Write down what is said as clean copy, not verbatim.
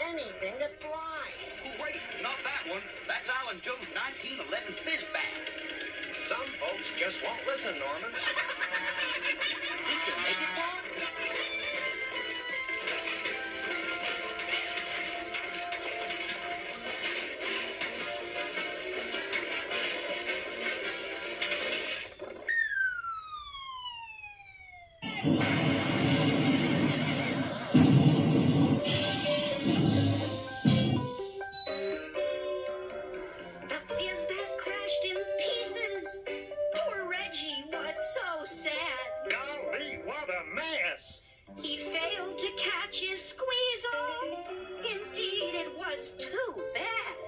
anything that flies. Oh, wait, not that one. That's Alan Joe's 1911 Fizz Bag. Some folks just won't listen, Norman. We can make it pop. The Fizz Bag crashed in pieces. Poor Reggie was so sad. Golly, what a mess. He failed to catch his squeezle. Indeed, it was too bad.